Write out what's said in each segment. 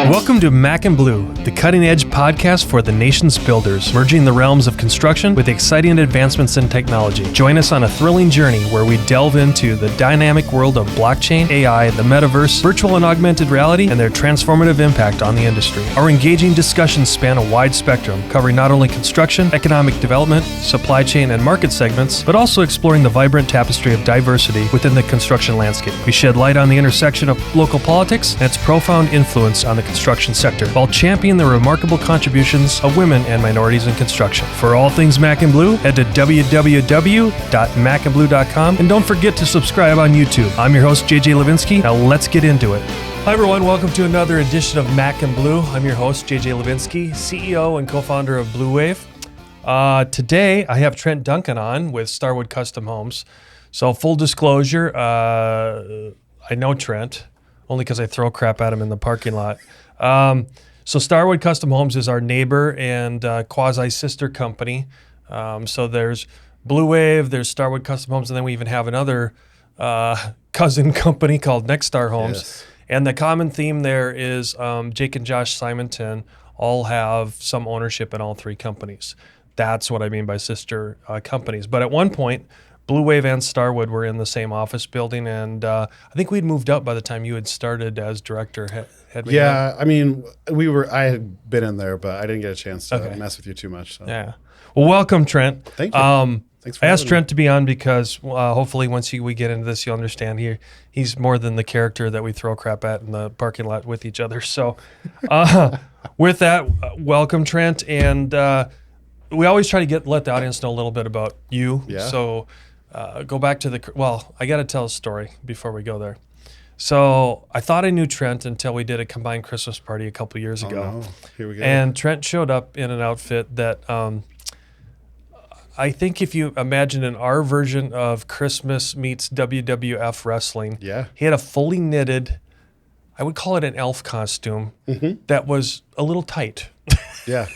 Welcome to Mac and Bleu, the cutting-edge podcast for the nation's builders, merging the realms of construction with exciting advancements in technology. Join us on a thrilling journey where we delve into the dynamic world of blockchain, AI, the metaverse, virtual and augmented reality, and their transformative impact on the industry. Our engaging discussions span a wide spectrum, covering not only construction, economic development, supply chain, and market segments, but also exploring the vibrant tapestry of diversity within the construction landscape. We shed light on the intersection of local politics and its profound influence on the construction sector, while championing the remarkable contributions of women and minorities in construction. For all things Mac and Bleu, head to www.macandbleu.com, and don't forget to subscribe on YouTube. I'm your host, JJ Levinsky. Now let's get into it. Hi everyone, welcome to another edition of Mac and Bleu. I'm your host, JJ Levinsky, CEO and co-founder of Bleu. Today, I have Trent Duncan on with Starwood Custom Homes. So full disclosure, I know Trent, only because I throw crap at him in the parking lot. So Starwood Custom Homes is our neighbor and quasi-sister company. So there's Bleu, there's Starwood Custom Homes, and then we even have another cousin company called Nexstar Homes. Yes. And the common theme there is Jake and Josh Simonton all have some ownership in all three companies. That's what I mean by sister companies. But at one point, Bleu and Starwood were in the same office building, and I think we'd moved up by the time you had started as director. Yeah, I mean, I had been in there, but I didn't get a chance to mess with you too much. So. Yeah. Well, welcome, Trent. Thank you. Thanks for I asked having Trent to be on because hopefully once we get into this, you'll understand he's more than the character that we throw crap at in the parking lot with each other. So with that, welcome, Trent. And we always try to let the audience know a little bit about you. Yeah. So go back to I got to tell a story before we go there. So I thought I knew Trent until we did a combined Christmas party a couple years ago. No. Here we go. And Trent showed up in an outfit that I think if you imagine in our version of Christmas meets WWF wrestling, Yeah. he had a fully knitted, I would call it an elf costume that was a little tight. Yeah.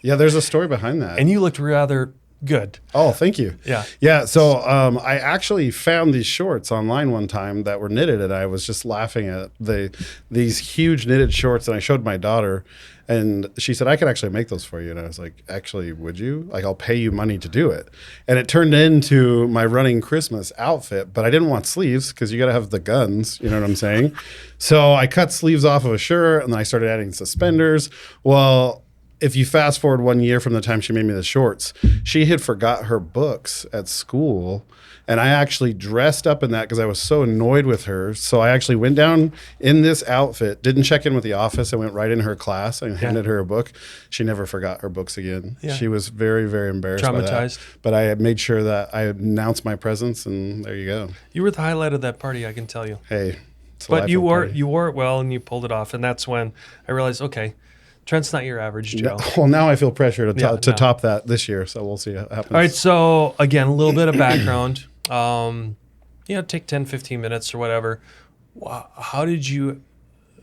Yeah, there's a story behind that. And you looked rather good. Oh, thank you. Yeah. Yeah, so I actually found these shorts online one time that were knitted, and I was just laughing at these huge knitted shorts, and I showed my daughter, and she said, I could actually make those for you. And I was like, actually, would you? Like, I'll pay you money to do it. And it turned into my running Christmas outfit, but I didn't want sleeves because you got to have the guns, you know what I'm saying? So I cut sleeves off of a shirt, and then I started adding suspenders. Well, if you fast forward 1 year from the time she made me the shorts, she had forgot her books at school. And I actually dressed up in that because I was so annoyed with her. So I actually went down in this outfit, didn't check in with the office. I went right in her class and handed her a book. She never forgot her books again. Yeah. She was very, very embarrassed. Traumatized. By that. But I had made sure that I announced my presence, and there you go. You were the highlight of that party, I can tell you. Hey. But you wore it well, and you pulled it off. And that's when I realized, okay, Trent's not your average Joe. Well, now I feel pressure to top that this year, so we'll see what happens. All right, so again, a little bit of background. Take 10, 15 minutes or whatever.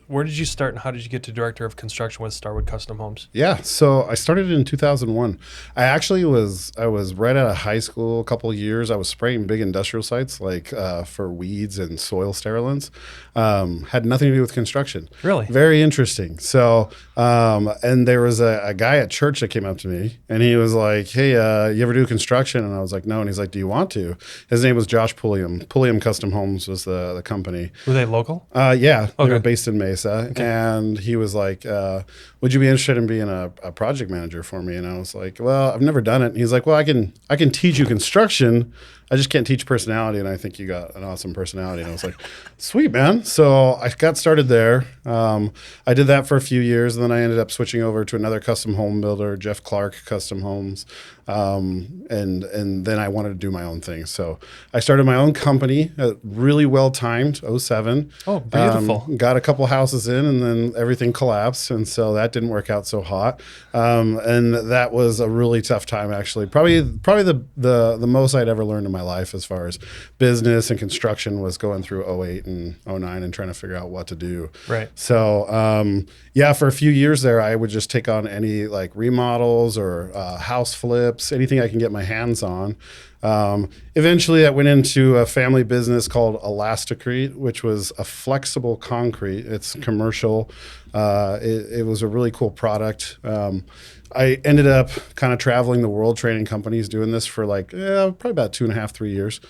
Where did you start, and how did you get to director of construction with Starwood Custom Homes? Yeah, so I started in 2001. I was right out of high school a couple of years. I was spraying big industrial sites like for weeds and soil sterilants. Had nothing to do with construction. Really? Very interesting. So, and there was a guy at church that came up to me, and he was like, hey, you ever do construction? And I was like, no. And he's like, do you want to? His name was Josh Pulliam. Pulliam Custom Homes was the company. Were they local? Yeah, okay. They were based in Mesa. Okay. And he was like, would you be interested in being a project manager for me? And I was like, well, I've never done it. And he's like, well, I can teach you construction. I just can't teach personality, and I think you got an awesome personality. And I was like, sweet, man. So I got started there. I did that for a few years, and then I ended up switching over to another custom home builder, Jeff Clark Custom Homes. And then I wanted to do my own thing. So I started my own company, really well-timed, 2007. Oh, beautiful. Got a couple houses in, and then everything collapsed, and so that didn't work out so hot. And that was a really tough time, actually. Probably the most I'd ever learned in my life as far as business and construction was going through 2008 and 2009 and trying to figure out what to do. Right. So, for a few years there, I would just take on any like remodels or house flips, anything I can get my hands on. Eventually, that went into a family business called Elasticrete, which was a flexible concrete. It's commercial. It was a really cool product. I ended up kind of traveling the world, training companies, doing this for like probably about 2.5, 3 years.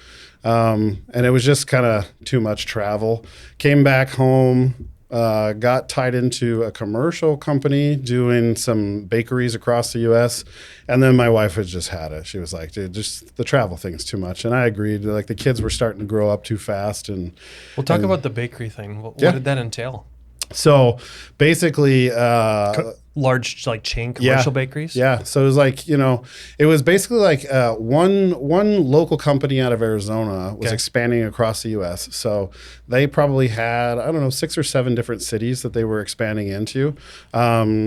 And it was just kind of too much travel. Came back home, got tied into a commercial company doing some bakeries across the U.S. And then my wife had just had it. She was like, dude, just the travel thing's too much. And I agreed. Like the kids were starting to grow up too fast. And we'll talk about the bakery thing. What did that entail? So basically, large like chain commercial bakeries. Yeah. So it was like, it was basically like one local company out of Arizona was expanding across the U.S. So they probably had, I don't know, 6 or 7 different cities that they were expanding into.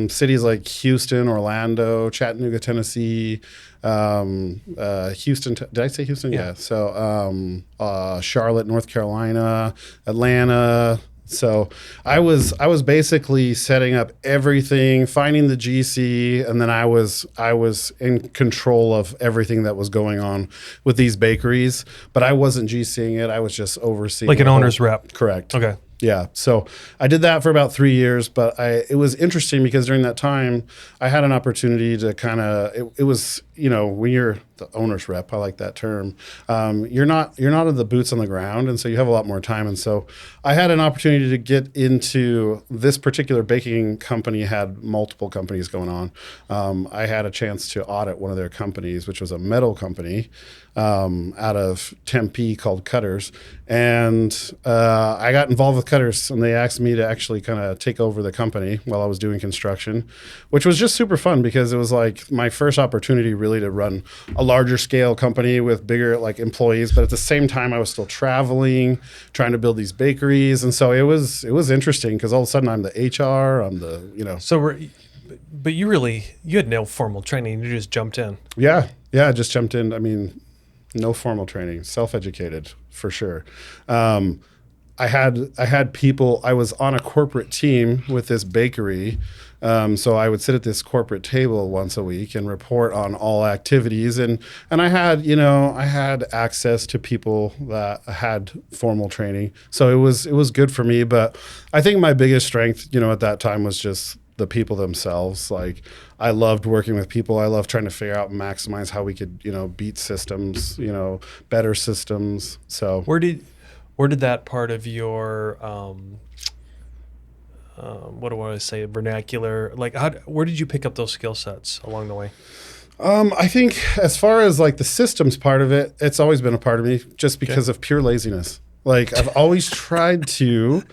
Cities like Houston, Orlando, Chattanooga, Tennessee, Houston. Did I say Houston? Yeah. So Charlotte, North Carolina, Atlanta. So I was basically setting up everything, finding the GC, and then I was in control of everything that was going on with these bakeries. But I wasn't GCing it; I was just overseeing. Like an owner's rep. Correct. Okay. Yeah. So I did that for about 3 years, but it was interesting because during that time I had an opportunity to kind of, it was, when you're the owner's rep, I like that term. You're not in the boots on the ground. And so you have a lot more time. And so I had an opportunity to get into this particular baking company, had multiple companies going on. I had a chance to audit one of their companies, which was a metal company out of Tempe called Cutters. And I got involved with Cutters, and they asked me to actually kind of take over the company while I was doing construction, which was just super fun because it was like my first opportunity really to run a larger scale company with bigger like employees. But at the same time, I was still traveling, trying to build these bakeries. And so it was interesting because all of a sudden I'm the HR, I'm the, So but you had no formal training. You just jumped in. Yeah. I just jumped in. I mean, no formal training, self-educated for sure. I had people, I was on a corporate team with this bakery. So I would sit at this corporate table once a week and report on all activities. And I had access to people that had formal training. So it was good for me. But I think my biggest strength, at that time was just the people themselves. Like I loved working with people. I loved trying to figure out and maximize how we could, beat systems, better systems. So where did that part of your what do I want to say, vernacular, like where did you pick up those skill sets along the way? I think as far as like the systems part of it, it's always been a part of me just because of pure laziness. Like I've always tried to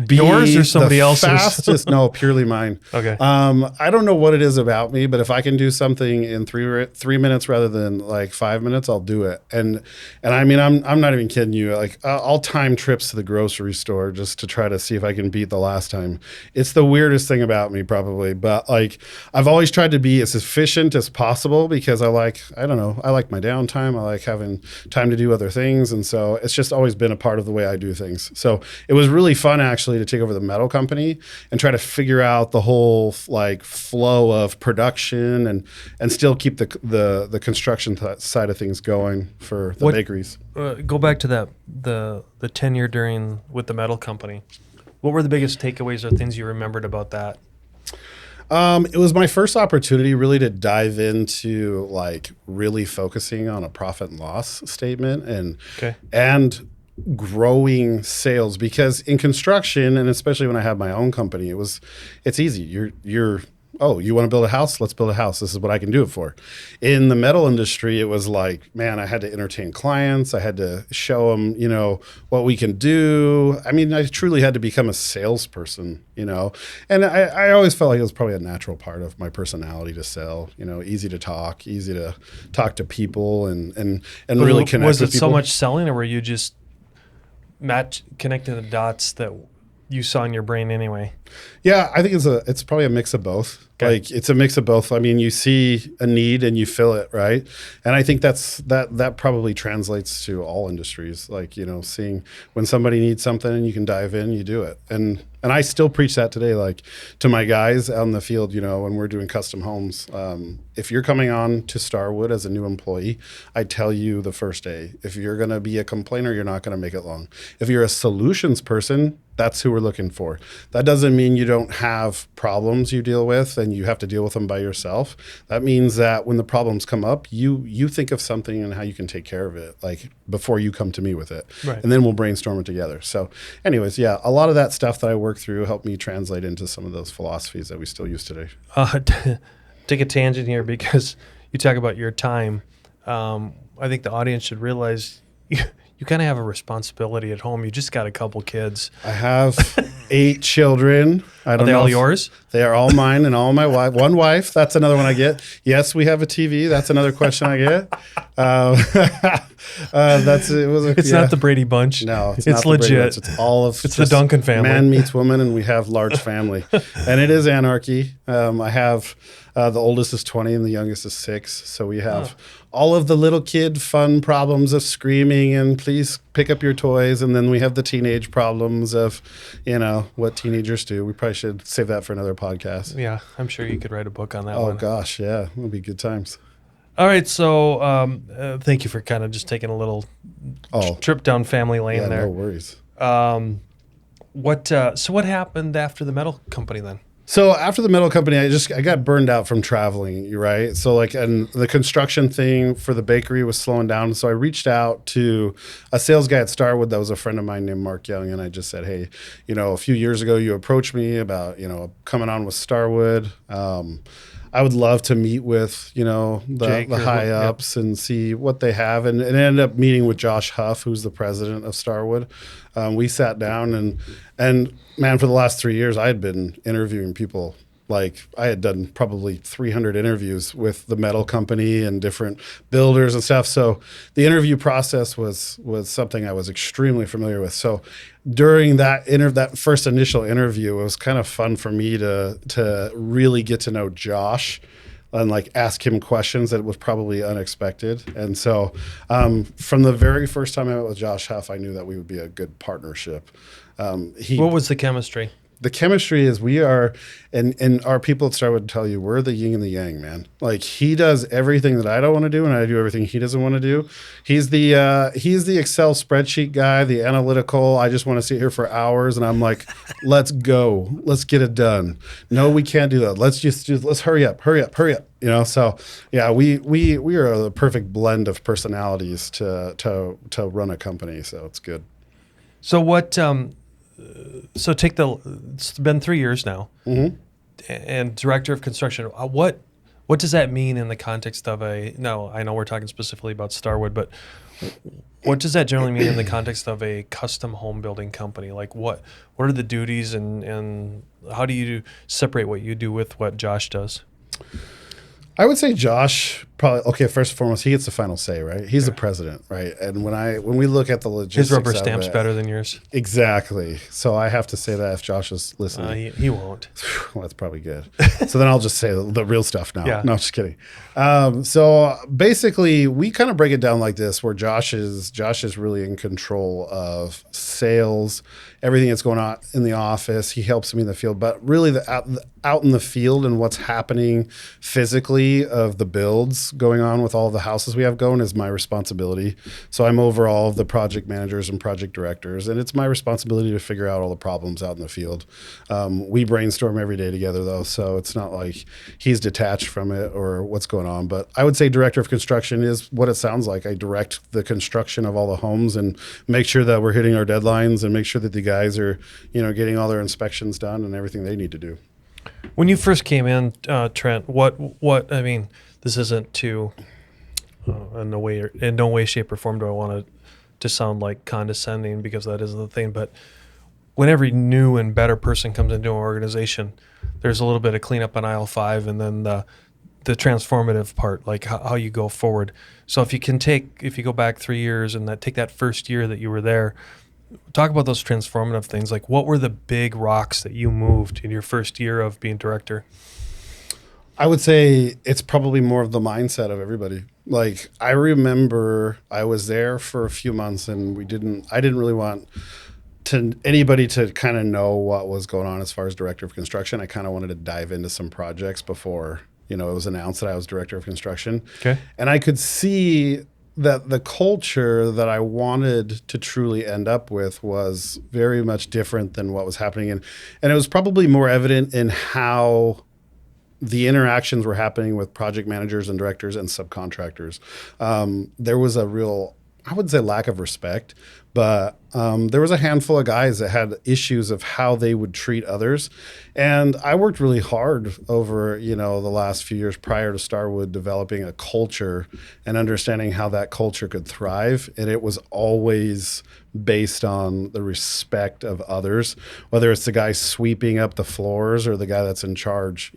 be yours or somebody else's? Fastest. No, purely mine. Okay. I don't know what it is about me, but if I can do something in three minutes rather than like 5 minutes, I'll do it. And I mean, I'm not even kidding you. Like I'll time trips to the grocery store just to try to see if I can beat the last time. It's the weirdest thing about me probably, but like I've always tried to be as efficient as possible because I like my downtime. I like having time to do other things. And so it's just always been a part of the way I do things. So it was really fun actually to take over the metal company and try to figure out the whole like flow of production and still keep the construction side of things going for the bakeries. Go back to that the tenure with the metal company. What were the biggest takeaways or things you remembered about that? It was my first opportunity really to dive into like really focusing on a profit and loss statement and growing sales, because in construction, and especially when I had my own company, it's easy. You want to build a house? Let's build a house. This is what I can do it for. In the metal industry, it was like, man, I had to entertain clients. I had to show them, what we can do. I mean, I truly had to become a salesperson, and I always felt like it was probably a natural part of my personality to sell, easy to talk to people and really connect with people. Was it so much selling, or were you just connecting the dots that you saw in your brain anyway? Yeah, I think it's probably a mix of both. Okay. Like it's a mix of both. I mean, you see a need and you fill it, right? And I think that probably translates to all industries. Like, seeing when somebody needs something and you can dive in, you do it. And And I still preach that today, like to my guys out in the field, when we're doing custom homes. If you're coming on to Starwood as a new employee, I tell you the first day, if you're going to be a complainer, you're not going to make it long. If you're a solutions person, that's who we're looking for. That doesn't mean you don't have problems you deal with and you have to deal with them by yourself. That means that when the problems come up, you think of something and how you can take care of it, like before you come to me with it. Right. And then we'll brainstorm it together. So anyways, yeah, a lot of that stuff that I work through helped me translate into some of those philosophies that we still use today. Take a tangent here because you talk about your time. I think the audience should realize you kind of have a responsibility at home. You just got a couple kids. I have 8 children. I don't Are they know all if yours? They are all mine and all my wife. One wife. That's another one I get. Yes, we have a TV. That's another question I get. It's not the Brady Bunch. No, it's it's not the Brady legit. Bunch. It's all of. It's the Duncan family. Man meets woman, and we have large family, and it is anarchy. I have the oldest is 20 and the youngest is 6. So we have all of the little kid fun problems of screaming and please pick up your toys, and then we have the teenage problems of, what teenagers do. We probably should save that for another podcast. Yeah, I'm sure you could write a book on that Oh one. gosh, yeah, it'll be good times. All right, so thank you for kind of just taking a little trip down family lane Yeah, there. no worries. What happened after the metal company then? So after the metal company, I got burned out from traveling, right? So and the construction thing for the bakery was slowing down. So I reached out to a sales guy at Starwood that was a friend of mine named Mark Young. And I just said, hey, a few years ago, you approached me about, coming on with Starwood. I would love to meet with, the high ups and see what they have. And ended up meeting with Josh Huff, who's the president of Starwood. We sat down and man, for the last 3 years, I had been interviewing people. Like I had done probably 300 interviews with the metal company and different builders and stuff. So the interview process was something I was extremely familiar with. So during that first initial interview, it was kind of fun for me to really get to know Josh and ask him questions that was probably unexpected. And so from the very first time I met with Josh Huff, I knew that we would be a good partnership. What was the chemistry? The chemistry is we are, and our people at Starwood would tell you, we're the yin and the yang, man. He does everything that I don't want to do, and I do everything he doesn't want to do. He's the Excel spreadsheet guy, the analytical. I just want to sit here for hours, and I'm like, let's go, let's get it done. No, we can't do that. Let's hurry up. So yeah, we are the perfect blend of personalities to run a company. So it's good. So what? It's been 3 years now, and director of construction. What does that mean in the context of I know we're talking specifically about Starwood, but what does that generally mean in the context of a custom home building company? What are the duties and how do you separate what you do with what Josh does? I would say Josh probably, first and foremost, he gets the final say, right? He's the president, right? And when we look at the logistics, his rubber stamp's better than yours. Exactly. So I have to say that if Josh is listening. He won't. Well, that's probably good. So then I'll just say the real stuff now. Yeah. No, just kidding. So basically, we kind of break it down like this, where Josh is really in control of sales, everything that's going on in the office. He helps me in the field, but really out in the field and what's happening physically of the builds going on with all the houses we have going is my responsibility. So I'm over all of the project managers and project directors, and it's my responsibility to figure out all the problems out in the field. We brainstorm every day together though, so it's not like he's detached from it or what's going on. But I would say director of construction is what it sounds like. I direct the construction of all the homes and make sure that we're hitting our deadlines and make sure that the guys are, getting all their inspections done and everything they need to do. When you first came in, Trent, what I mean, this isn't to in no way, shape, or form do I want to sound like condescending, because that isn't the thing. But when every new and better person comes into an organization, there's a little bit of cleanup on aisle 5, and then the transformative part, like how you go forward. So if you go back 3 years and take that first year that you were there, talk about those transformative things. Like, what were the big rocks that you moved in your first year of being director? I would say it's probably more of the mindset of everybody. I remember I was there for a few months and I didn't really want to anybody to kind of know what was going on as far as director of construction, I kind of wanted to dive into some projects before, it was announced that I was director of construction. Okay. And I could see that the culture that I wanted to truly end up with was very much different than what was happening. And it was probably more evident in how the interactions were happening with project managers and directors and subcontractors. There was a real, I wouldn't say lack of respect, but there was a handful of guys that had issues of how they would treat others. And I worked really hard over, the last few years prior to Starwood, developing a culture and understanding how that culture could thrive. And it was always based on the respect of others, whether it's the guy sweeping up the floors or the guy that's in charge.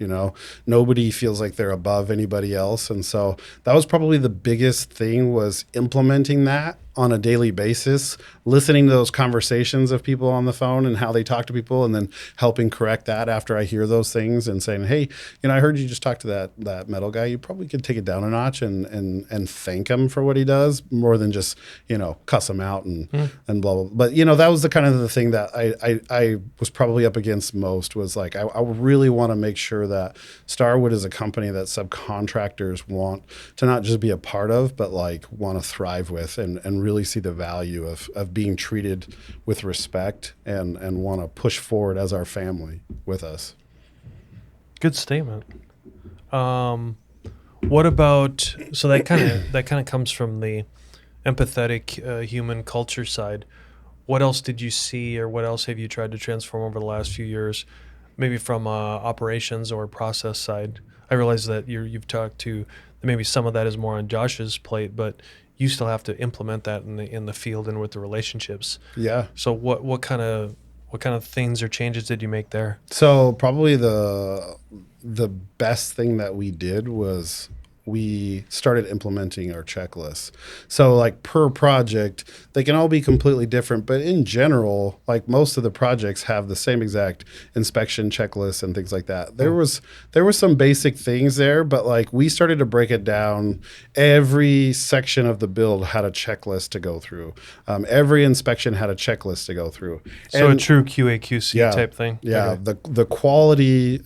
Nobody feels like they're above anybody else. And so that was probably the biggest thing, was implementing that on a daily basis, listening to those conversations of people on the phone and how they talk to people, and then helping correct that after I hear those things and saying, hey, I heard you just talk to that metal guy. You probably could take it down a notch and thank him for what he does, more than just, cuss him out and blah, blah. But, that was the kind of the thing that I was probably up against most, was like, I really want to make sure that Starwood is a company that subcontractors want to not just be a part of, but like want to thrive with, and really see the value of being treated with respect and want to push forward as our family with us. Good statement. What about, so that kind of comes from the empathetic human culture side. What else did you see, or what else have you tried to transform over the last few years, maybe from operations or process side? I realize that you've talked to, maybe some of that is more on Josh's plate, but you still have to implement that in the field and with the relationships. Yeah. So what kind of things or changes did you make there? So probably the best thing that we did was we started implementing our checklists. So like per project, they can all be completely different, but in general, like most of the projects have the same exact inspection checklists and things like that. There was some basic things there, but like we started to break it down. Every section of the build had a checklist to go through. Every inspection had a checklist to go through. So a true QA QC type thing. Yeah. Okay. The quality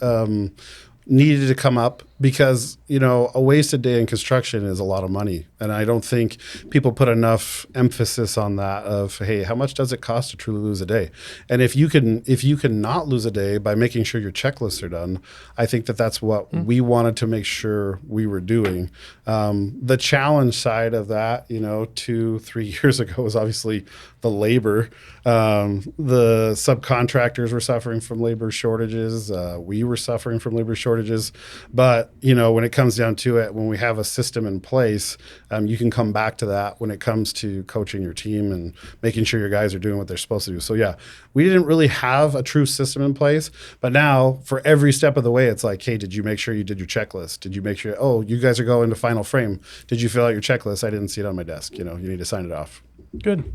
needed to come up, because a wasted day in construction is a lot of money, and I don't think people put enough emphasis on that, of, hey, how much does it cost to truly lose a day? And if you can not lose a day by making sure your checklists are done, I think that's what we wanted to make sure we were doing. The challenge side of that, 2-3 years ago, was obviously the labor. The subcontractors were suffering from labor shortages. We were suffering from labor shortages. But, when it comes down to it, when we have a system in place, you can come back to that when it comes to coaching your team and making sure your guys are doing what they're supposed to do. So, yeah, we didn't really have a true system in place. But now, for every step of the way, it's like, hey, did you make sure you did your checklist? Did you make sure, you guys are going to final frame. Did you fill out your checklist? I didn't see it on my desk. You need to sign it off. Good.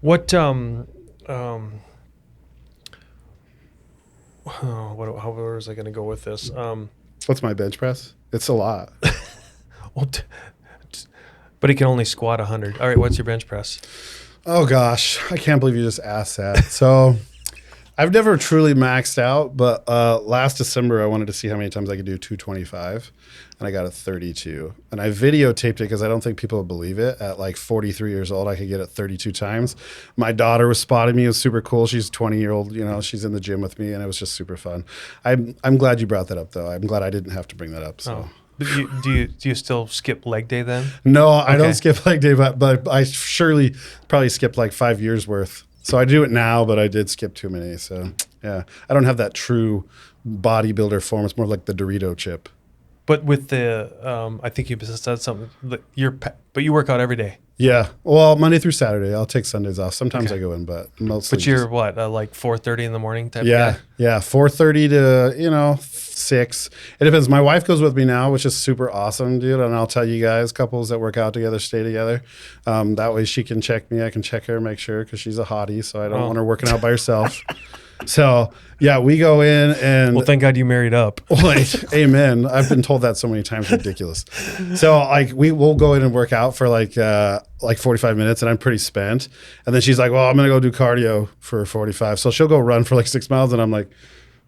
What how was I going to go with this? What's my bench press? It's a lot. But he can only squat 100. All right, what's your bench press? Oh gosh, I can't believe you just asked that. So I've never truly maxed out, but last December I wanted to see how many times I could do 225, and I got a 32. And I videotaped it because I don't think people would believe it. At like 43 years old, I could get it 32 times. My daughter was spotting me. It was super cool. She's 20-year-old, she's in the gym with me, and it was just super fun. I'm glad you brought that up, though. I'm glad I didn't have to bring that up. So. Oh. Do you still skip leg day then? No, I don't skip leg day, but I surely probably skipped like 5 years worth. So I do it now, but I did skip too many. So yeah, I don't have that true bodybuilder form. It's more like the Dorito chip. But with the, I think you said something. But you work out every day. Yeah, well, Monday through Saturday. I'll take Sundays off. Sometimes I go in, but mostly. But you're what, like 4:30 in the morning type? Yeah, guy? yeah, 4:30 to 6. It depends. My wife goes with me now, which is super awesome, dude. And I'll tell you guys, couples that work out together stay together. That way she can check me. I can check her, make sure, because she's a hottie. So I don't want her working out by herself. So yeah, we go in and Well, thank God you married up. like, amen. I've been told that so many times, ridiculous. So like we will go in and work out for like 45 minutes and I'm pretty spent. And then she's like, well, I'm going to go do cardio for 45. So she'll go run for like 6 miles and I'm like,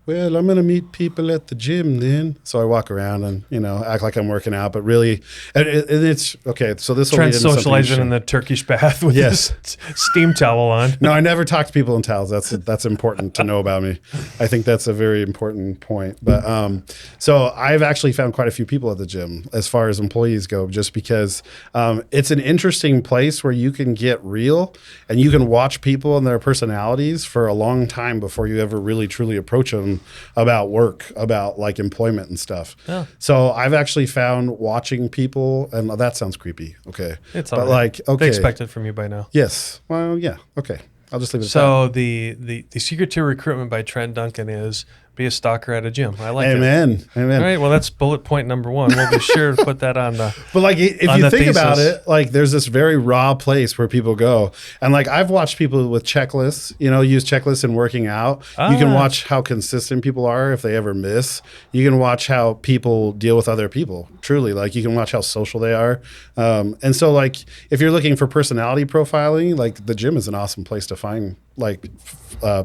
well, I'm going to meet people at the gym then. So I walk around and, act like I'm working out, but really, and it's, okay, so this will Trent socializing in the Turkish bath with his steam towel on. No, I never talk to people in towels. That's important to know about me. I think that's a very important point. But so I've actually found quite a few people at the gym as far as employees go, just because it's an interesting place where you can get real and you can watch people and their personalities for a long time before you ever really truly approach them about work, about like employment and stuff. Yeah. So I've actually found watching people, and that sounds creepy. Okay. It's all right. They expect it from you by now. Yes. Well, yeah. Okay. I'll just leave it at that. So the secret to recruitment by Trent Duncan is be a stalker at a gym. I like it. Amen. All right. Well, that's bullet point number 1. We'll be sure to put that on the. But like, if you think about it, like, there's this very raw place where people go, and like, I've watched people with checklists. Use checklists in working out. You can watch how consistent people are if they ever miss. You can watch how people deal with other people. Truly, like, you can watch how social they are. And so, like, if you're looking for personality profiling, like, the gym is an awesome place to find like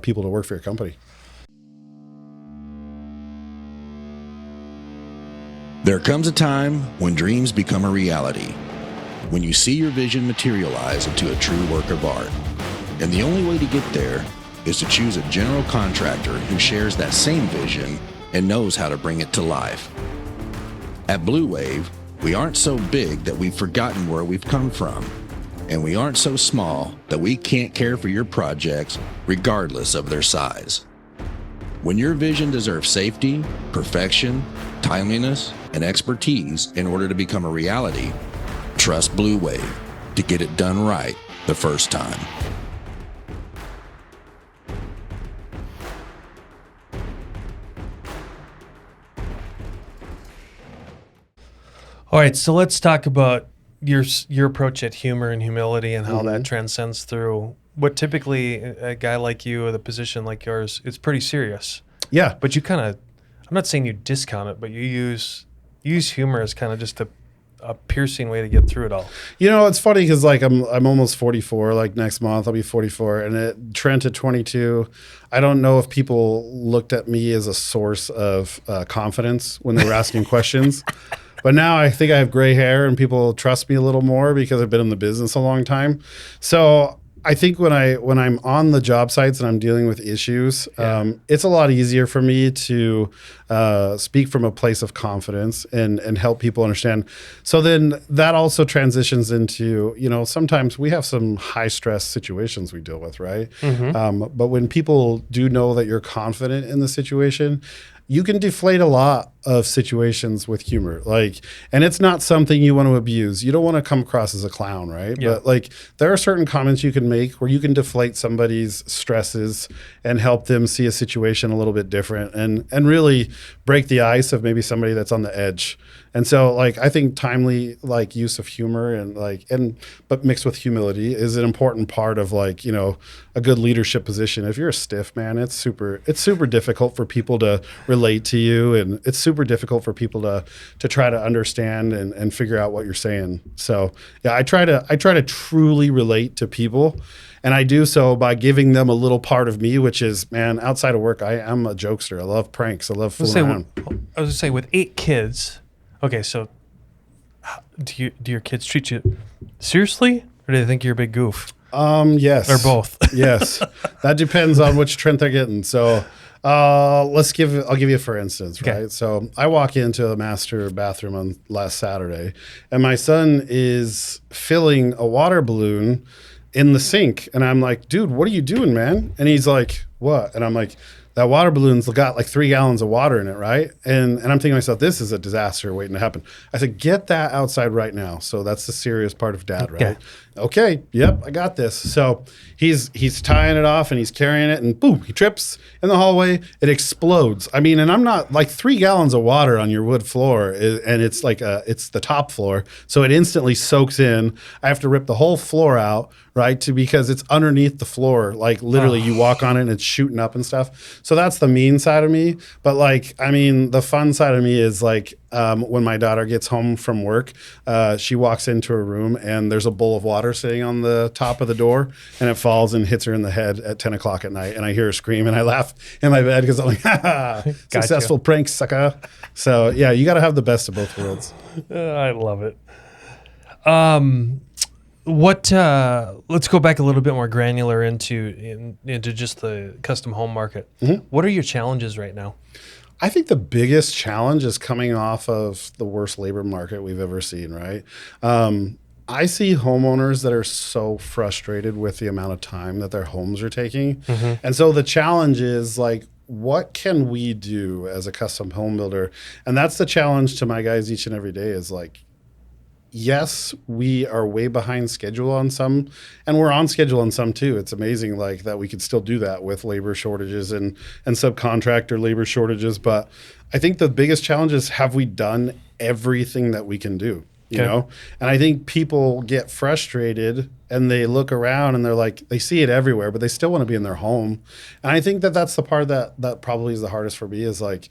people to work for your company. There comes a time when dreams become a reality, when you see your vision materialize into a true work of art. And the only way to get there is to choose a general contractor who shares that same vision and knows how to bring it to life. At Blue Wave, we aren't so big that we've forgotten where we've come from, and we aren't so small that we can't care for your projects regardless of their size. When your vision deserves safety, perfection, timeliness, and expertise in order to become a reality, trust Blue Wave to get it done right the first time. All right, so let's talk about your approach at humor and humility and how that transcends through what typically a guy like you with a position like yours, it's pretty serious. Yeah. But you kind of, I'm not saying you discount it, but you use humor as kind of just a piercing way to get through it all. It's funny because like I'm almost 44. Like next month I'll be 44, and Trent at 22. I don't know if people looked at me as a source of confidence when they were asking questions. But now I think I have gray hair and people trust me a little more because I've been in the business a long time. So I think when I'm on the job sites and I'm dealing with issues, it's a lot easier for me to speak from a place of confidence and help people understand. So then that also transitions into, sometimes we have some high stress situations we deal with, right? But when people do know that you're confident in the situation, you can deflate a lot of situations with humor. And it's not something you want to abuse. You don't want to come across as a clown, right? Yeah. But there are certain comments you can make where you can deflate somebody's stresses and help them see a situation a little bit different and really break the ice of maybe somebody that's on the edge. And so I think timely use of humor but mixed with humility is an important part of a good leadership position. If you're a stiff man, it's super difficult for people to relate to you, and it's super difficult for people to try to understand and figure out what you're saying. So yeah, I try to truly relate to people, and I do so by giving them a little part of me, which is, man, outside of work, I am a jokester. I love pranks. I love fooling around. I was going to say, with 8 kids, okay, so do your kids treat you seriously, or do they think you're a big goof? Yes. Or both? Yes. That depends on which Trent they're getting. So I'll give you for instance, right? Okay. So I walk into a master bathroom on last Saturday, and my son is filling a water balloon in the sink. And I'm like, dude, what are you doing, man? And he's like, what? And I'm like, that water balloon's got like 3 gallons of water in it, right? And I'm thinking to myself, this is a disaster waiting to happen. I said, get that outside right now. So that's the serious part of dad, right? Yeah. Okay, yep, I got this. So he's tying it off and he's carrying it, and boom, he trips in the hallway. It explodes. I mean, and I'm not like 3 gallons of water on your wood floor, and it's like it's the top floor, so it instantly soaks in. I have to rip the whole floor out, right? Because it's underneath the floor. Like literally, you walk on it and it's shooting up and stuff. So that's the mean side of me. But like, I mean, the fun side of me is like when my daughter gets home from work, she walks into her room and there's a bowl of water sitting on the top of the door, and it falls and hits her in the head at 10 o'clock at night. And I hear her scream, and I laugh in my bed because I'm like, ha, successful prank, sucker. So yeah, you got to have the best of both worlds. I love it. Let's go back a little bit more granular into just the custom home market. Mm-hmm. What are your challenges right now? I think the biggest challenge is coming off of the worst labor market we've ever seen, right? I see homeowners that are so frustrated with the amount of time that their homes are taking. Mm-hmm. And so the challenge is like, what can we do as a custom home builder? And that's the challenge to my guys each and every day is like, yes, we are way behind schedule on some, and we're on schedule on some too. It's amazing like that we could still do that with labor shortages and subcontractor labor shortages. But I think the biggest challenge is, have we done everything that we can do? You know? And I think people get frustrated and they look around and they're like, they see it everywhere, but they still want to be in their home. And I think that that's the part that probably is the hardest for me is like,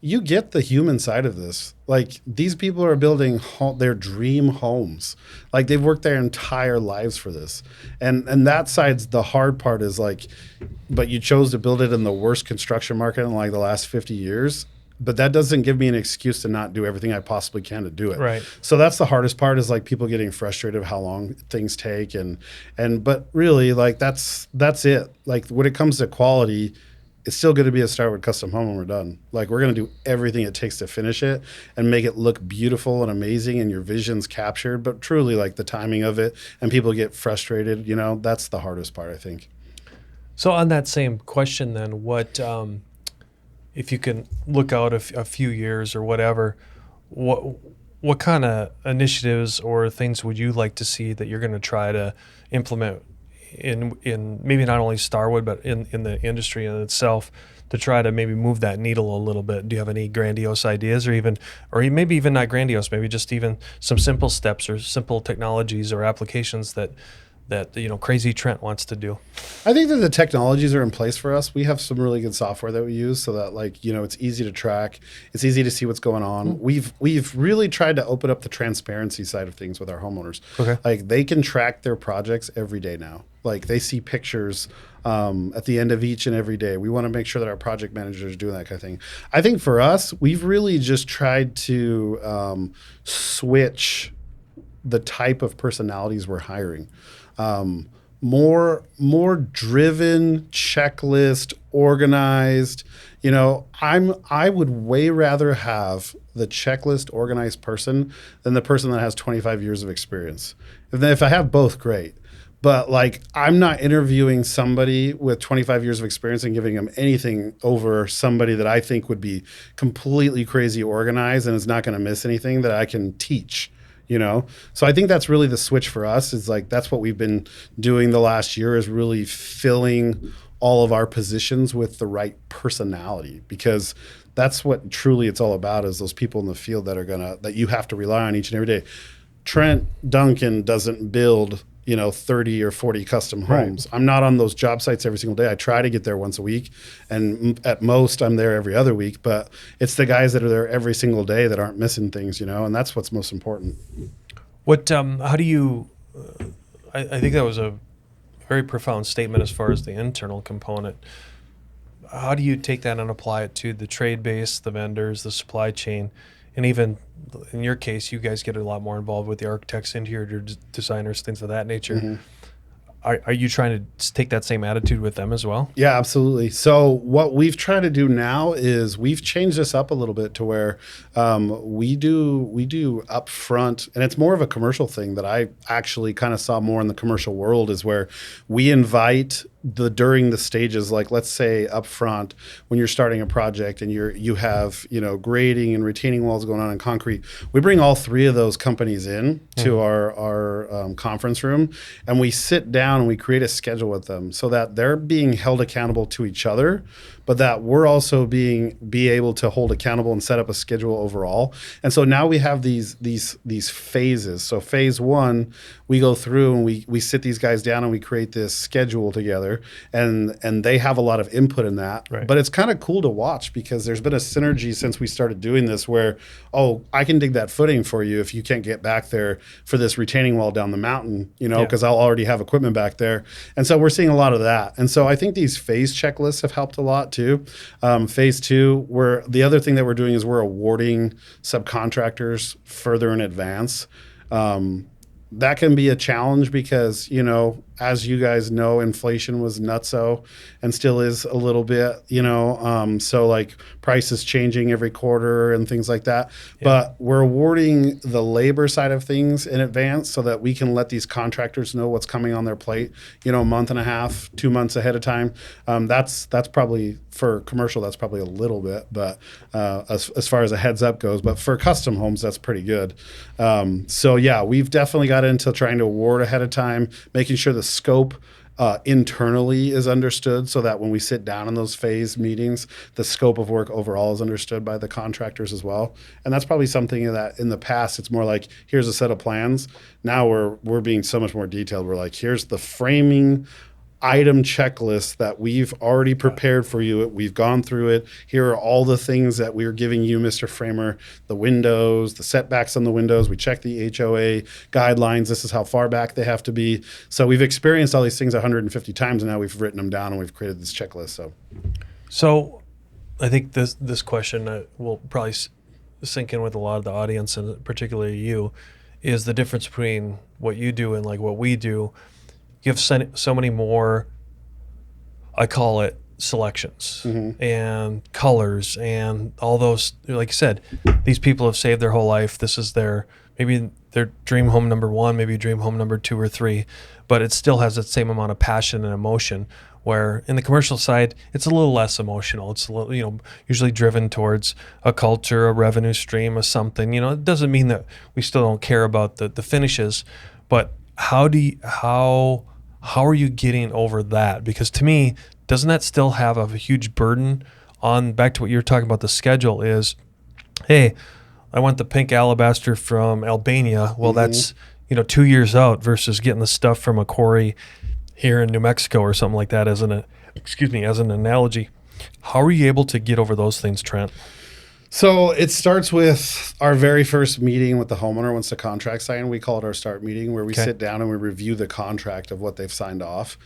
you get the human side of this. Like these people are building their dream homes. Like they've worked their entire lives for this. And that side's the hard part is like, but you chose to build it in the worst construction market in like the last 50 years. But that doesn't give me an excuse to not do everything I possibly can to do it. Right. So that's the hardest part is like people getting frustrated of how long things take. But really like that's it. Like when it comes to quality, it's still going to be a Starwood Custom Home when we're done. Like we're going to do everything it takes to finish it and make it look beautiful and amazing and your vision's captured. But truly like the timing of it and people get frustrated, you know, that's the hardest part, I think. So on that same question then, what, if you can look out a few years or whatever, what kind of initiatives or things would you like to see that you're going to try to implement in maybe not only Starwood, but in the industry in itself to try to maybe move that needle a little bit? Do you have any grandiose ideas or maybe even not grandiose, maybe just even some simple steps or simple technologies or applications that crazy Trent wants to do? I think that the technologies are in place for us. We have some really good software that we use so that it's easy to track. It's easy to see what's going on. Mm-hmm. We've really tried to open up the transparency side of things with our homeowners. Okay. Like they can track their projects every day now. Like they see pictures at the end of each and every day. We want to make sure that our project managers are doing that kind of thing. I think for us, we've really just tried to switch the type of personalities we're hiring. More driven, checklist, organized. You know, I would way rather have the checklist organized person than the person that has 25 years of experience. If I have both, great. But like, I'm not interviewing somebody with 25 years of experience and giving them anything over somebody that I think would be completely crazy organized and is not going to miss anything that I can teach. You know, so I think that's really the switch for us is like, that's what we've been doing the last year is really filling all of our positions with the right personality, because that's what truly it's all about is those people in the field that you have to rely on each and every day. Trent Duncan doesn't build 30 or 40 custom homes. Right. I'm not on those job sites every single day. I try to get there once a week, and at most I'm there every other week, but it's the guys that are there every single day that aren't missing things, and that's what's most important. What, how do you, I think that was a very profound statement as far as the internal component. How do you take that and apply it to the trade base, the vendors, the supply chain, and even in your case, you guys get a lot more involved with the architects, interior designers, things of that nature. Mm-hmm. Are you trying to take that same attitude with them as well? Yeah, absolutely. So what we've tried to do now is we've changed this up a little bit to where we do upfront, and it's more of a commercial thing that I actually kind of saw more in the commercial world, is where we invite during the stages, like let's say up front when you're starting a project and you have grading and retaining walls going on in concrete, we bring all three of those companies in to our conference room, and we sit down and we create a schedule with them so that they're being held accountable to each other, but that we're also be able to hold accountable and set up a schedule overall. And so now we have these phases. So phase one, we go through and we sit these guys down and we create this schedule together, and they have a lot of input in that. Right. But it's kind of cool to watch because there's been a synergy since we started doing this where, I can dig that footing for you if you can't get back there for this retaining wall down the mountain, because I'll already have equipment back there. And so we're seeing a lot of that. And so I think these phase checklists have helped a lot too. Phase two, the other thing that we're doing is we're awarding subcontractors further in advance. That can be a challenge because, as you guys know, inflation was nutso and still is a little bit, so like prices changing every quarter and things like that. Yeah. But we're awarding the labor side of things in advance so that we can let these contractors know what's coming on their plate, a month and a half, 2 months ahead of time. That's probably for commercial, that's probably a little bit, but as far as a heads up goes, but for custom homes, that's pretty good. So yeah, we've definitely got into trying to award ahead of time, making sure the scope internally is understood so that when we sit down in those phase meetings, the scope of work overall is understood by the contractors as well. And that's probably something that in the past, it's more like, here's a set of plans. Now we're being so much more detailed. We're like, here's the framing item checklist that we've already prepared for you. We've gone through it. Here are all the things that we're giving you, Mr. Framer, the windows, the setbacks on the windows. We check the HOA guidelines. This is how far back they have to be. So we've experienced all these things 150 times, and now we've written them down and we've created this checklist. So I think this question will probably sink in with a lot of the audience, and particularly you, is the difference between what you do and like what we do. You have so many more, I call it selections and colors and all those, like you said, these people have saved their whole life. This is maybe their dream home number one, maybe dream home number 2 or 3, but it still has that same amount of passion and emotion, where in the commercial side, it's a little less emotional. It's a little, usually driven towards a culture, a revenue stream, or something. It doesn't mean that we still don't care about the finishes, but how are you getting over that? Because to me, doesn't that still have a huge burden on, back to what you were talking about, the schedule is, hey, I want the pink alabaster from Albania. Well, that's, 2 years out versus getting the stuff from a quarry here in New Mexico or something like that as an analogy. How are you able to get over those things, Trent? So it starts with our very first meeting with the homeowner once the contract's signed. We call it our start meeting, where we sit down and we review the contract of what they've signed off.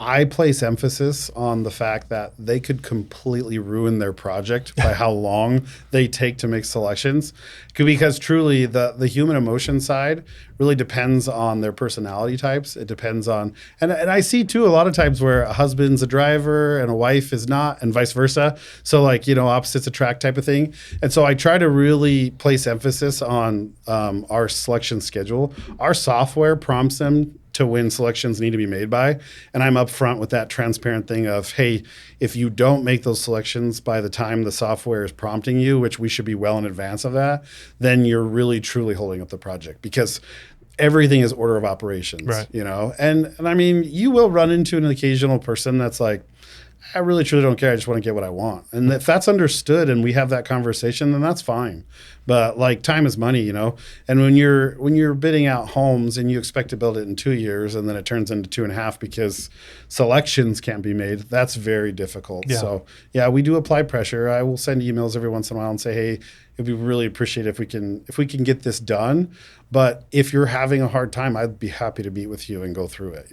I place emphasis on the fact that they could completely ruin their project by how long they take to make selections, because truly the human emotion side really depends on their personality types. It depends on, and I see too a lot of times where a husband's a driver and a wife is not, and vice versa. So opposites attract type of thing. And so I try to really place emphasis on our selection schedule. Our software prompts them to when selections need to be made by. And I'm upfront with that transparent thing of, hey, if you don't make those selections by the time the software is prompting you, which we should be well in advance of that, then you're really truly holding up the project, because everything is order of operations, right. And I mean, you will run into an occasional person that's like, I really truly don't care. I just want to get what I want. And if that's understood and we have that conversation, then that's fine. But time is money, And when you're bidding out homes and you expect to build it in 2 years and then it turns into 2.5 because selections can't be made, that's very difficult. Yeah. So yeah, we do apply pressure. I will send emails every once in a while and say, hey, it'd be really appreciated if we can get this done. But if you're having a hard time, I'd be happy to meet with you and go through it,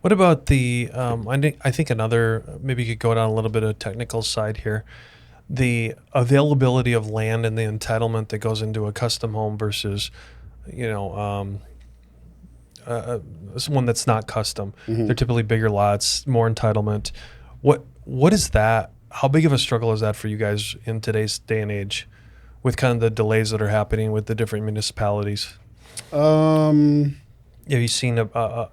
What about the, I think another, maybe you could go down a little bit of technical side here, the availability of land and the entitlement that goes into a custom home versus, someone that's not custom. They're typically bigger lots, more entitlement. What is that? How big of a struggle is that for you guys in today's day and age with kind of the delays that are happening with the different municipalities? Have you seen,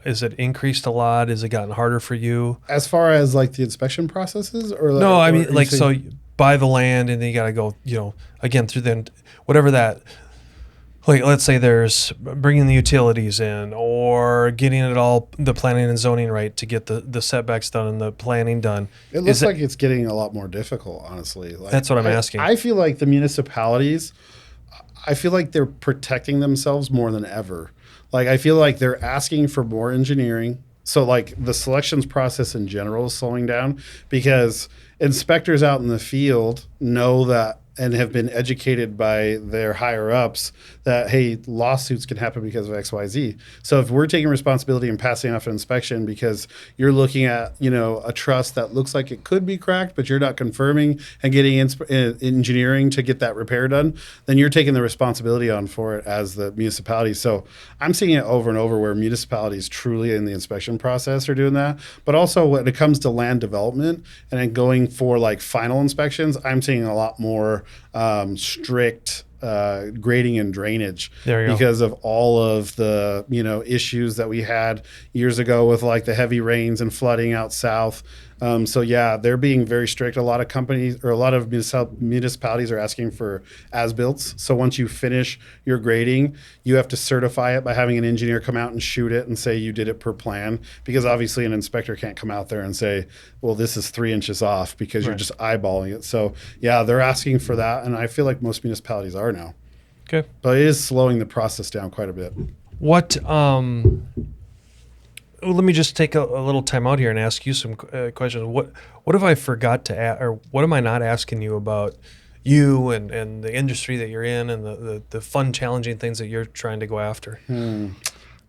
is it increased a lot? Has it gotten harder for you? As far as like the inspection processes, or No, I or mean, are you like, so saying- you buy the land and then you got to go, again, through the, whatever that, like, let's say there's bringing the utilities in or getting it all, the planning and zoning right to get the setbacks done and the planning done. It looks like it's getting a lot more difficult, honestly. Like, That's what I'm asking. I feel like the municipalities, I feel like they're protecting themselves more than ever. Like, I feel like they're asking for more engineering. So, like, the selections process in general is slowing down because inspectors out in the field know that and have been educated by their higher ups that, hey, lawsuits can happen because of XYZ. So if we're taking responsibility and passing off an inspection because you're looking at, a truss that looks like it could be cracked, but you're not confirming and getting engineering to get that repair done, then you're taking the responsibility on for it as the municipality. So I'm seeing it over and over where municipalities truly in the inspection process are doing that. But also when it comes to land development and then going for like final inspections, I'm seeing a lot more strict grading and drainage because of all of the issues that we had years ago with like the heavy rains and flooding out south. So yeah, they're being very strict. A lot of companies or a lot of municipalities are asking for as-builts. So once you finish your grading, you have to certify it by having an engineer come out and shoot it and say you did it per plan, because obviously an inspector can't come out there and say, well, this is 3 inches off because you're just eyeballing it. So yeah, they're asking for that. And I feel like most municipalities are now. Okay. But it is slowing the process down quite a bit. What, let me just take a little time out here and ask you some questions. What have I forgot to ask, or what am I not asking you about you and the industry that you're in and the fun, challenging things that you're trying to go after?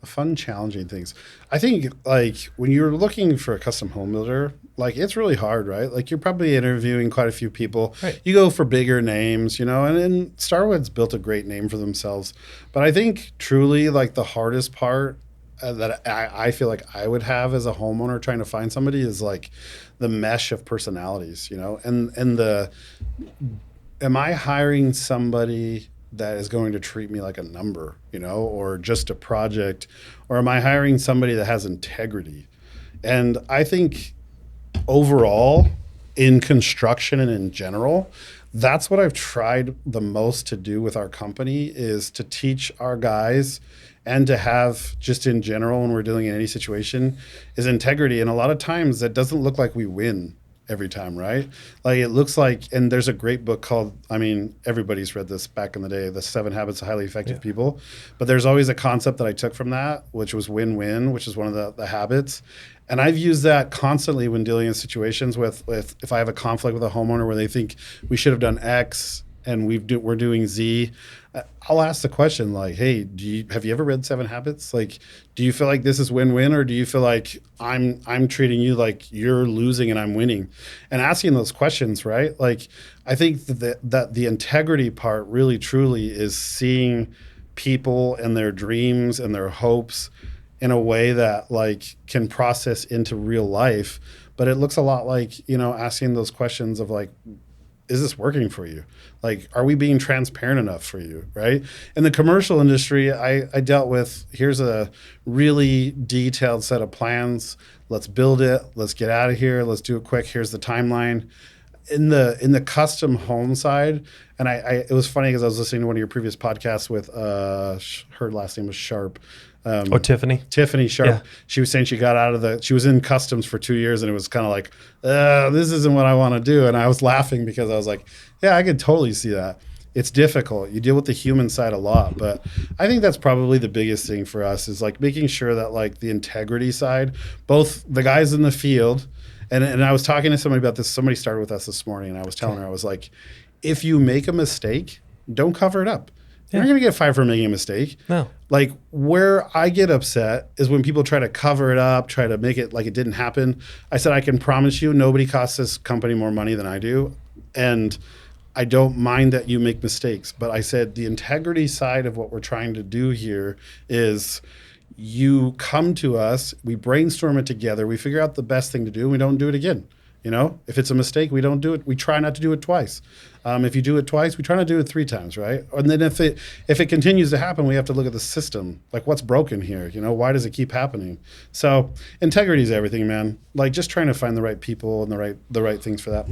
Fun, challenging things. I think like when you're looking for a custom home builder, like it's really hard, right? Like you're probably interviewing quite a few people. Right. You go for bigger names, and Starwood's built a great name for themselves. But I think truly like the hardest part that I feel like I would have as a homeowner trying to find somebody is like the mesh of personalities, and am I hiring somebody that is going to treat me like a number, or just a project, or am I hiring somebody that has integrity? And I think overall in construction and in general, that's what I've tried the most to do with our company, is to teach our guys and to have just in general when we're dealing in any situation is integrity. And a lot of times that doesn't look like we win every time, right? Like it looks like, and there's a great book called, everybody's read this back in the day, The 7 Habits of Highly Effective People. But there's always a concept that I took from that, which was win-win, which is one of the habits. And I've used that constantly when dealing in situations with if I have a conflict with a homeowner where they think we should have done X and we're doing Z, I'll ask the question like, hey, have you ever read 7 Habits? Like, do you feel like this is win-win, or do you feel like I'm treating you like you're losing and I'm winning? And asking those questions, right? Like, I think that the integrity part really truly is seeing people and their dreams and their hopes in a way that like can process into real life. But it looks a lot like, asking those questions of like, is this working for you? Like, are we being transparent enough for you, right? In the commercial industry, I dealt with, here's a really detailed set of plans. Let's build it. Let's get out of here. Let's do it quick. Here's the timeline. In the custom home side, and it was funny because I was listening to one of your previous podcasts with, her last name was Sharp. Tiffany. Tiffany Sharp. Yeah. She was saying she was in customs for 2 years, and it was kind of like, this isn't what I want to do. And I was laughing because I was like, yeah, I could totally see that. It's difficult. You deal with the human side a lot, but I think that's probably the biggest thing for us is like making sure that like the integrity side, both the guys in the field, and I was talking to somebody about this. Somebody started with us this morning, and I was telling her, I was like, if you make a mistake, don't cover it up. You're not going to get fired for making a mistake. No. Like where I get upset is when people try to cover it up, try to make it like it didn't happen. I said, I can promise you nobody costs this company more money than I do. And I don't mind that you make mistakes. But I said the integrity side of what we're trying to do here is you come to us, we brainstorm it together, we figure out the best thing to do, and we don't do it again. You know, if it's a mistake, we don't do it. We try not to do it twice. If you do it twice, we try not to do it 3 times, right? And then if it continues to happen, we have to look at the system. Like, what's broken here? You know, why does it keep happening? So integrity is everything, man. Like, just trying to find the right people and the right things for that.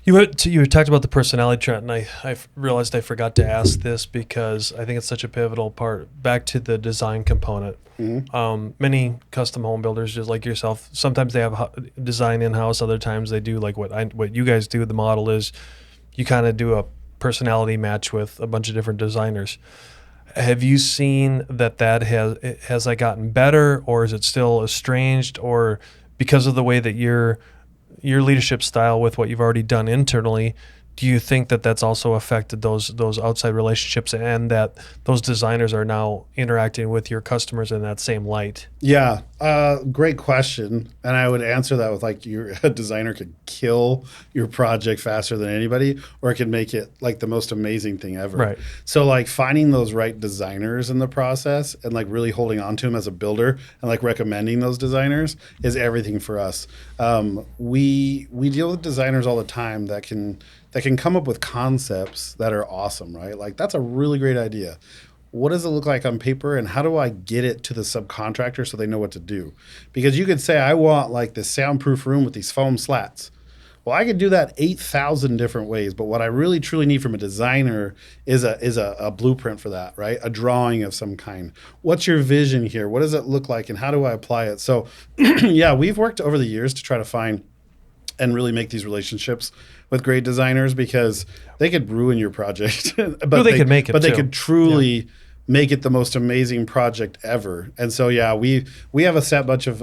You talked about the personality, Trent, and I realized I forgot to ask this because I think it's such a pivotal part. Back to the design component. Mm-hmm. Many custom home builders, just like yourself, sometimes they have design in-house. Other times they do like what you guys do. The model is you kind of do a personality match with a bunch of different designers. Have you seen that has that gotten better, or is it still estranged, or because of the way that your leadership style with what you've already done internally, do you think that that's also affected those outside relationships and that those designers are now interacting with your customers in that same light? Yeah, great question. And I would answer that with like, a designer could kill your project faster than anybody, or it could make it like the most amazing thing ever. Right. So like finding those right designers in the process and like really holding on to them as a builder and like recommending those designers is everything for us. We deal with designers all the time that can come up with concepts that are awesome, right? Like, that's a really great idea. What does it look like on paper, and how do I get it to the subcontractor so they know what to do? Because you could say, I want like this soundproof room with these foam slats. Well, I could do that 8,000 different ways, but what I really truly need from a designer is a blueprint for that, right? A drawing of some kind. What's your vision here? What does it look like, and how do I apply it? So yeah, we've worked over the years to try to find and really make these relationships with great designers, because they could ruin your project, but they could make it, but too. they could truly make it the most amazing project ever. And so yeah, we have a set bunch of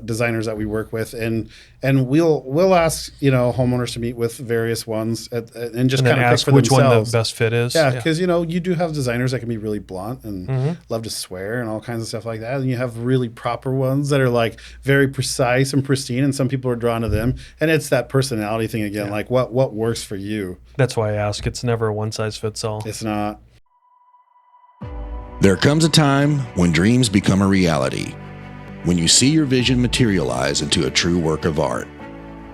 designers that we work with, and we'll ask homeowners to meet with various ones and just kind of ask pick for which themselves. one the best fit is. Yeah, because you do have designers that can be really blunt and love to swear and all kinds of stuff like that, and you have really proper ones that are like very precise and pristine, and some people are drawn to them. And it's that personality thing again, like what works for you. That's why I ask. It's never a one size fits all. It's not. There comes a time when dreams become a reality, when you see your vision materialize into a true work of art.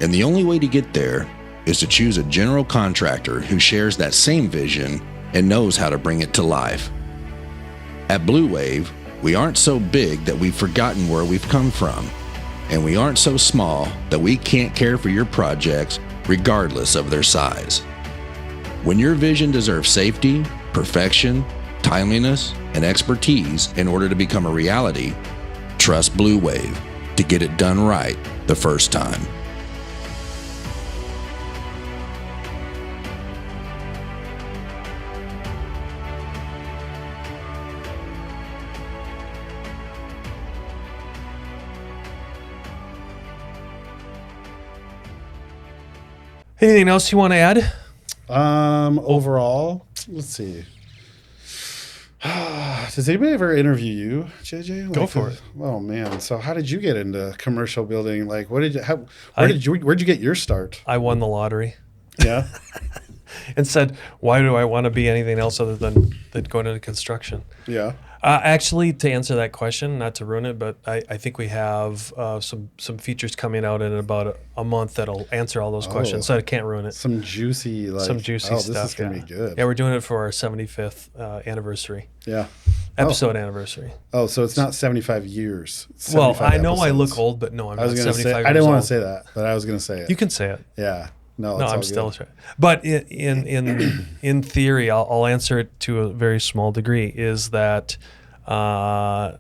And the only way to get there is to choose a general contractor who shares that same vision and knows how to bring it to life. At Bleu, we aren't so big that we've forgotten where we've come from, and we aren't so small that we can't care for your projects regardless of their size. When your vision deserves safety, perfection, timeliness, and expertise in order to become a reality, trust Bleu to get it done right the first time. Anything else you want to add? Overall, let's see. Does anybody ever interview you, JJ? Go for it. Oh man! So how did you get into commercial building? Like, where'd you get your start? I won the lottery. Yeah. And said, why do I want to be anything else other than going into construction? Yeah. Actually, to answer that question, not to ruin it, but I think we have some features coming out in about a month that'll answer all those questions, so I can't ruin it. Some juicy stuff. This is going to be good. Yeah, we're doing it for our 75th anniversary. Yeah. Episode anniversary. Oh, so it's not 75 years. It's well, 75 I know episodes. I look old, but no, I'm not 75 years old. I didn't want to say that, but I was going to say it. You can say it. Yeah. No, I'm still right. But in theory, I'll answer it to a very small degree. Is that I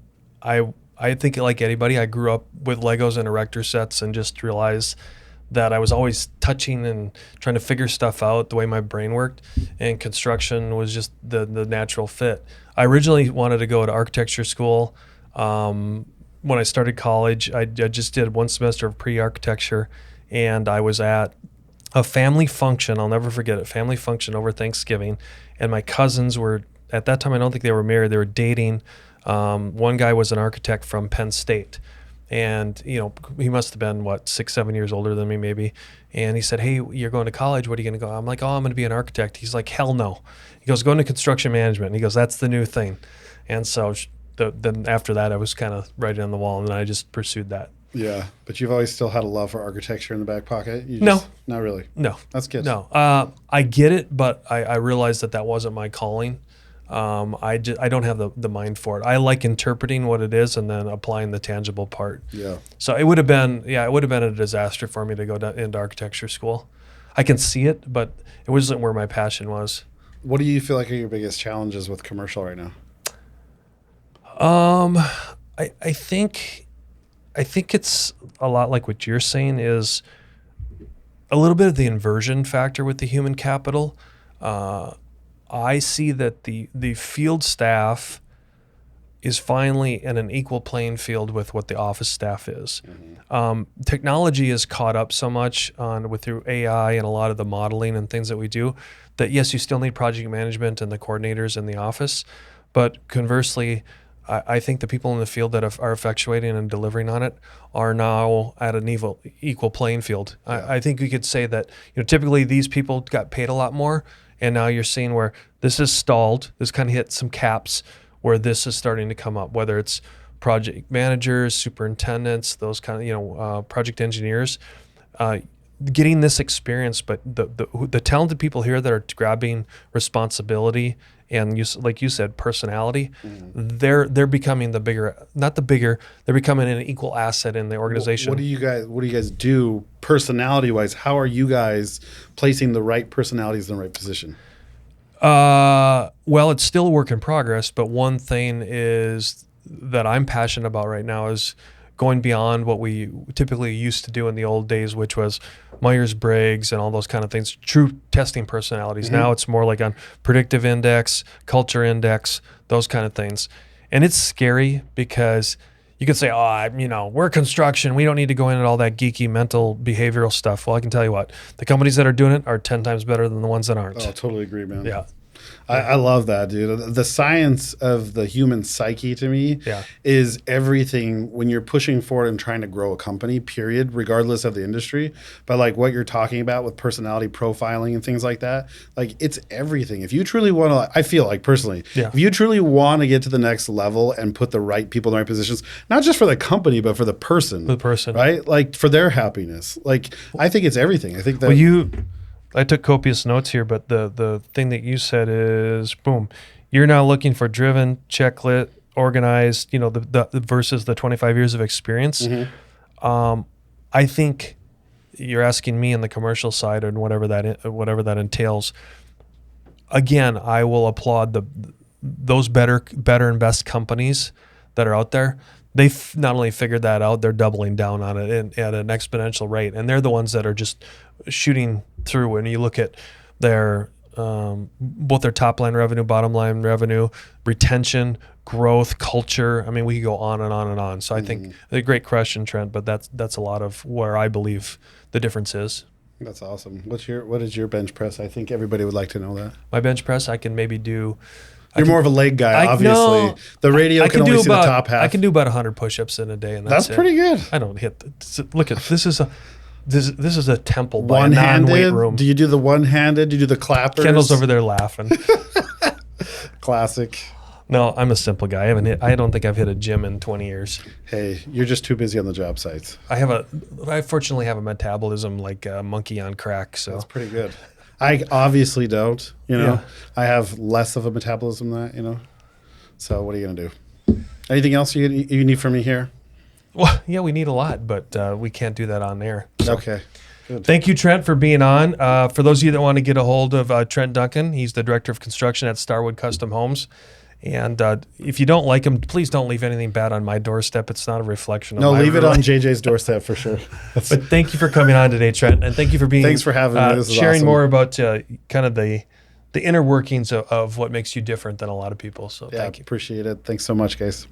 think like anybody, I grew up with Legos and erector sets, and just realized that I was always touching and trying to figure stuff out the way my brain worked, and construction was just the natural fit. I originally wanted to go to architecture school. When I started college, I just did one semester of pre-architecture, and I was at a family function. I'll never forget it. Family function over Thanksgiving, and my cousins were, at that time, I don't think they were married. They were dating. One guy was an architect from Penn State, and he must have been 6-7 years older than me maybe. And he said, "Hey, you're going to college. What are you going to go?" I'm like, "Oh, I'm going to be an architect." He's like, "Hell no." He goes, "Go into construction management." And he goes, "That's the new thing." And so then after that, I was kind of writing on the wall, and then I just pursued that. Yeah, but you've always still had a love for architecture in the back pocket? No. Not really? No. That's good. No. I get it, but I realized that wasn't my calling. I don't have the mind for it. I like interpreting what it is and then applying the tangible part. Yeah. So it would have been a disaster for me to go into architecture school. I can see it, but it wasn't where my passion was. What do you feel like are your biggest challenges with commercial right now? I think it's a lot like what you're saying is a little bit of the inversion factor with the human capital. I see that the field staff is finally in an equal playing field with what the office staff is. Mm-hmm. Technology is caught up so much through AI and a lot of the modeling and things that we do that yes, you still need project management and the coordinators in the office, but conversely, I think the people in the field that are effectuating and delivering on it are now at an equal playing field. Yeah. I think we could say that typically these people got paid a lot more, and now you're seeing where this is stalled. This kind of hit some caps where this is starting to come up, whether it's project managers, superintendents, those kind of project engineers, getting this experience. But the talented people here that are grabbing responsibility and like you said, personality, they're becoming they're becoming an equal asset in the organization. What do you guys do personality wise? How are you guys placing the right personalities in the right position? Well, it's still a work in progress, but one thing is that I'm passionate about right now is going beyond what we typically used to do in the old days, which was Myers-Briggs and all those kind of things, true testing personalities. Mm-hmm. Now it's more like on predictive index, culture index, those kind of things. And it's scary because you could say, we're construction. We don't need to go into all that geeky mental behavioral stuff. Well, I can tell you what, the companies that are doing it are 10 times better than the ones that aren't. Oh, totally agree, man. Yeah. I love that, dude. The science of the human psyche to me is everything when you're pushing forward and trying to grow a company, period, regardless of the industry. But like what you're talking about with personality profiling and things like that, like it's everything. If you truly want to, I feel like personally, if you truly want to get to the next level and put the right people in the right positions, not just for the company, but for the person. Right? Like for their happiness. Like I think it's everything. I think that I took copious notes here, but the thing that you said is, boom, you're now looking for driven, checklist, organized, the versus the 25 years of experience. Mm-hmm. I think you're asking me on the commercial side and whatever that entails. Again, I will applaud those better and best companies that are out there. They've not only figured that out, they're doubling down on it at an exponential rate. And they're the ones that are just shooting through. When you look at their both their top line revenue, bottom line revenue, retention, growth, culture. I mean, we could go on and on and on. So I think a great question, Trent, but that's a lot of where I believe the difference is. That's awesome. What is your bench press? I think everybody would like to know that. My bench press, I can maybe do. You're more of a leg guy, obviously. The radio can only see the top half. I can do about 100 push-ups in a day, and that's pretty good. I don't hit. Look at this is a temple by a non-weight room. Do you do the one-handed? Do you do the clappers? Kendall's over there laughing. Classic. No, I'm a simple guy. I don't think I've hit a gym in 20 years. Hey, you're just too busy on the job sites. I fortunately have a metabolism like a monkey on crack. So that's pretty good. I obviously don't, I have less of a metabolism than that, So what are you going to do? Anything else you need from me here? Well, yeah, we need a lot, but we can't do that on air. So. Okay. Good. Thank you, Trent, for being on. For those of you that want to get a hold of Trent Duncan, he's the Director of Construction at Starwood Custom Homes. And if you don't like him, please don't leave anything bad on my doorstep. It's not a reflection of my leave it on JJ's doorstep for sure. But thank you for coming on today, Trent, and thank you for being. Thanks for having me. This is sharing awesome. more about kind of the inner workings of what makes you different than a lot of people. So thank you. Appreciate it. Thanks so much, guys.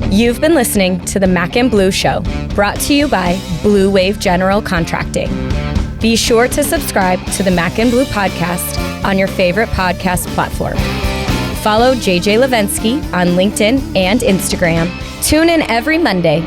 You've been listening to the Mac and Bleu Show, brought to you by Blue Wave General Contracting. Be sure to subscribe to the Mac and Bleu podcast on your favorite podcast platform. Follow JJ Levinsky on LinkedIn and Instagram. Tune in every Monday